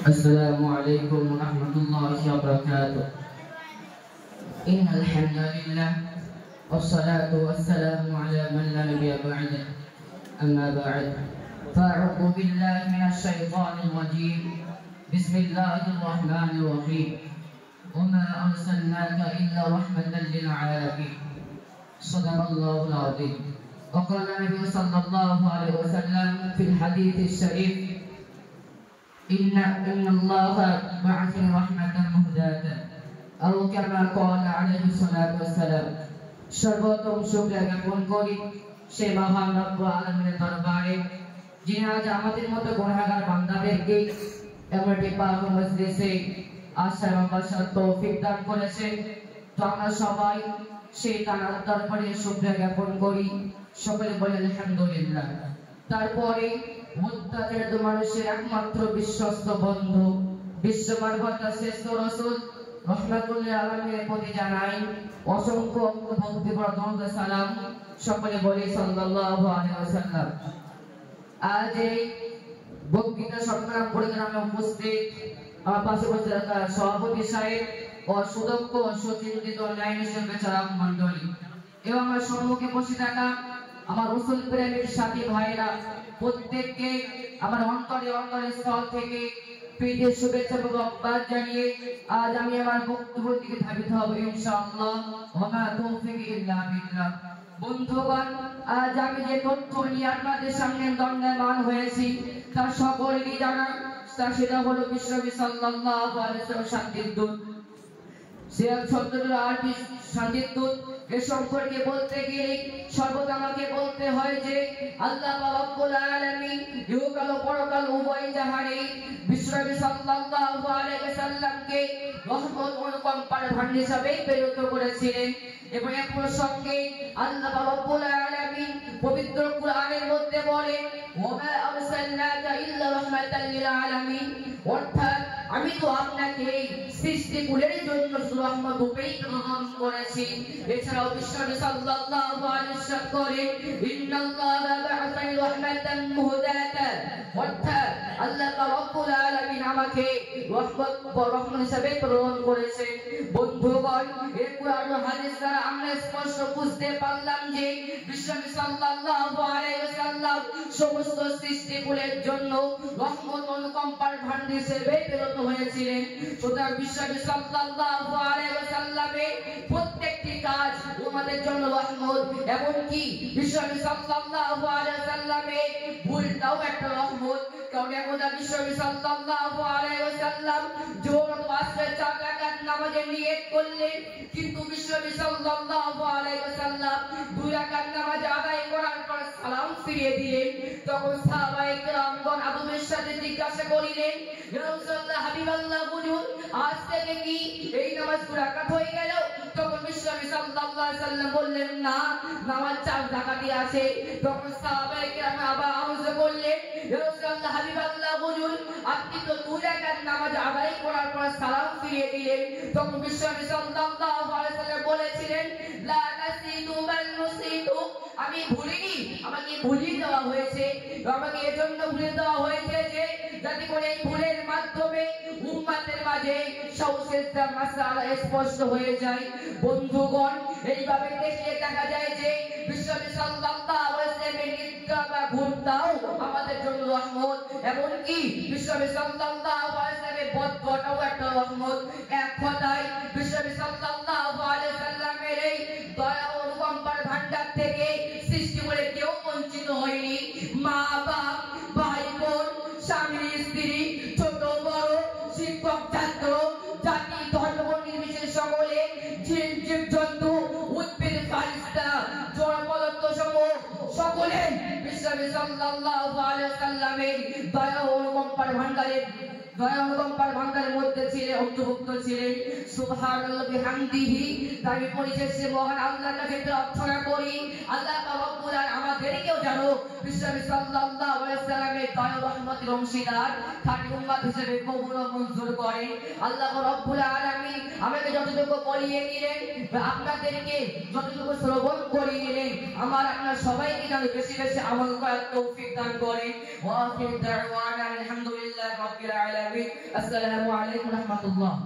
السلام عليكم ورحمة الله وبركاته. إن الحمد لله والصلاة والسلام على من لا نبي بعده. أما بعد فأعوذ بالله من الشيطان الرجيم. بسم الله الرحمن الرحيم. وما أرسلناك إلا رحمة للعالمين. صدق الله العظيم. وقال النبي صلى الله عليه وسلم في الحديث الشريف: إن الله بعثني رحمة مهداة أو كما قال عليه الصلاة والسلام. সর্বোত্তম শুকরিয়া জ্ঞাপন করি সেই মহান রব্বুল আলামিনের দরবারে, যিনি আজ আমাদের মতো গুনাহগার বান্দাদেরকে এমন একটি পাক মজলিসে আসার বসার তৌফিক দান করেছেন। তো আমরা সবাই সেই তার দরবারে শুকরিয়া জ্ঞাপন করি, সকলে বলে আলহামদুলিল্লাহ। তারপরে মুত্তাকিদ মানুষের একমাত্র বিশ্বস্ত বন্ধু, বিশ্বমানবতার শ্রেষ্ঠ রাসূল রাহমাতুল লিল আলামিনের প্রতি জানাই অসংখ্য ভক্তি ভরা দরুদ সালাম। সকলে বলি সাল্লাল্লাহু আলাইহি ওয়াসাল্লাম। আজ এই বক্তৃতা সংগ্রাম পরিক্রমে উপস্থিত আমার পাশে বসে থাকা সভাপতি সাহেব ও সুদক্ষ সুচিন্তিত ন্যায়নিষ্ঠ বেচারাম মণ্ডলী এবং আমার সম্মুখে বসে থাকা আমার রাসূল প্রেমের সাথী ভাইরা, প্রত্যেককে আমার অন্তরের স্থল থেকে প্রীতির শুভেচ্ছা এবং আহ্বান জানিয়ে আজ আমি আমার বক্তব্যের দিকে ধাবিত হব ইনশাআল্লাহ। ওয়া মা তৌফিক ইল্লা বিল্লাহ। বন্ধুগণ, আজ আমি যে তথ্য নিয়ে আপনাদের সামনে দণ্ডায়মান হয়েছি তা সকলেরই জানা। সেটা হলো বিশ্বনবী সাল্লাল্লাহু আলাইহি ওয়াসাল্লাম শান্তির দূত। সিরাত শব্দটির আরবি শান্তির দূত। এ সম্পর্কে বলতে গেলে সর্বদা আমাকে বলতে হয় যে আল্লাহ রাব্বুল আলামিন ইহকাল ও পরকাল উভয় জাহানে বিশ্বনবী সাল্লাল্লাহু আলাইহি ওয়াসাল্লামকে রহমত ও অনুকম্পার ভাণ্ডার হিসেবে প্রেরিত করেছিলেন। এবং এক প্রসঙ্গে আল্লাহ রাব্বুল আলামিন পবিত্র কোরআনের মধ্যে বলেন, ওয়া মা আরসালনাকা ইল্লা রাহমাতাল লিল আলামিন, অর্থাৎ আমি তো আপনাকে সৃষ্টিকুলের জন্য রহমত রূপেই প্রেরণ করেছি। এছাড়াও বিশ্বনবী সাল্লাল্লাহু আলাইহি ওয়াসাল্লাম করেন, ইন্নাল্লাহা বা'আসানি রাহমাতান মুহদাতান, অর্থাৎ আল্লাহ রাব্বুল আলামিন আমাকে রহমত হিসেবে প্রেরণ করেছেন। বন্ধুগণ, এই কোরআন ও হাদিস দ্বারা আমরা স্পষ্ট বুঝতে পারলাম যে বিশ্বনবী সাল্লাল্লাহু আলাইহি ওয়াসাল্লাম সমস্ত সৃষ্টিকুলের জন্য রহমত ও অনুকম্পার ভাণ্ডার হিসেবে প্রেরিত হয়েছিলেন। সুতরাং বিশ্বনবী সাল্লাল্লাহু আলাইহি ওয়াসাল্লামের প্রত্যেকটি কাজ আমাদের জন্য রহমত। এমনকি বিশ্বনবী সাল্লাল্লাহু আলাইহি ওয়াসাল্লামের ভুলটাও একটা রহমত। কারণ একদা বিশ্বনবী সাল্লাল্লাহু আলাইহি ওয়াসাল্লাম জোহর ও আসরের 4 রাকাত নামাজের নিয়ত করলেন, কিন্তু বিশ্বনবী সাল্লাল্লাহু আলাইহি ওয়াসাল্লাম 2 রাকাত নামাজ আদায় করার পর সালাম ফিরিয়ে দিলেন। তখন সাহাবায়ে কেরামগণ আদবের সাথে জিজ্ঞাসা করিলেন, ইয়া রাসূলুল্লাহ, হাবিবাল্লাহ, বলুন আজ থেকে কি এই নামাজ 2 রাকাত হয়ে গেল? তখন বিশ্বনবী সাল্লাল্লাহু আলাইহি ওয়াসাল্লাম বললেন, না, নামাজ 4 রাকাতই আছে। তখন সাহাবায়ে কেরাম আবার আরজ করলেন, ইয়া রাসূলুল্লাহ, হাবিবাল্লাহ, বলুন আপনি তো 2 রাকাত নামাজ আদায় করার পর সালাম ফিরিয়ে দিলেন। তখন বিশ্বনবী সাল্লাল্লাহু আলাইহি ওয়াসাল্লাম বলেছিলেন, লা নাসিতু বাল নুসিতু, আমি ভুলিনি, আমাকে ভুলিয়ে দেওয়া হয়েছে। আমাকে এজন্য ভুলিয়ে দেওয়া হয়েছে যে যাতে করে এই ভুলের মাধ্যমে উম্মতের মাঝে সংশ্লিষ্ট মাসআলা স্পষ্ট হয়ে যায়। বন্ধুগণ, এইভাবে দেখলে দেখা যায় যে বিশ্বনবী সাল্লাল্লাহু আলাইহি ওয়াসাল্লামের নিদ্রা বা ঘুমটাও আমাদের জন্য রহমত। এমনকি বিশ্বনবী সাল্লাল্লাহু আলাইহি ওয়াসাল্লামের বদগটাও একটা রহমত। এক কথায় বিশ্বনবী সাল্লাল্লাহু আলাইহি ওয়াসাল্লামের এই দয়া ও অনুকম্পার ভাণ্ডার থেকে সৃষ্টি করে কেউ বঞ্চিত হয়নি। মা বাপ, ভাই বোন, স্বামী স্ত্রী, ছোট বড়, শিক্ষক ছাত্র, জাতি ধর্ম নির্বিশেষে সকলে, জীব জন্তু, উদ্ভিদ ফারিস্তা, জড় পদার্থ সমূহ সকলে বিশ্বনবী সাল্লাল্লাহু আলাইহি ওয়াসাল্লামের দয়া ও অনুকম্পার ভাণ্ডারের মধ্যে ছিলেন, অন্তর্ভুক্ত ছিলেন। সুবহানাল্লাহ বিহামদিহি। তাই পরিশেষে মহান আল্লাহর কাছে প্রার্থনা করি, আল্লাহ রাব্বুল আলামিন আমাদেরকেও যেন বিশ্বনবী সাল্লাল্লাহু আলাইহি ওয়াসাল্লামের দয়া ও রহমতের অংশীদার খাঁটি উম্মত হিসেবে কবুল ও মঞ্জুর করেন। আল্লাহ রাব্বুল আলামিন আমাকে যতটুকু বলিয়ে দিলেন, আপনাদেরকে যতটুকু শ্রবণ করিয়ে দিলেন, আমার আপনার সবাইকে যেন বেশি বেশি আমল করার তৌফিক দান করেন। ওয়া আখিরু দাওয়ানা আলহামদুলিল্লাহি রাব্বিল আলামিন। alamin. Assalamualaikum warahmatullahi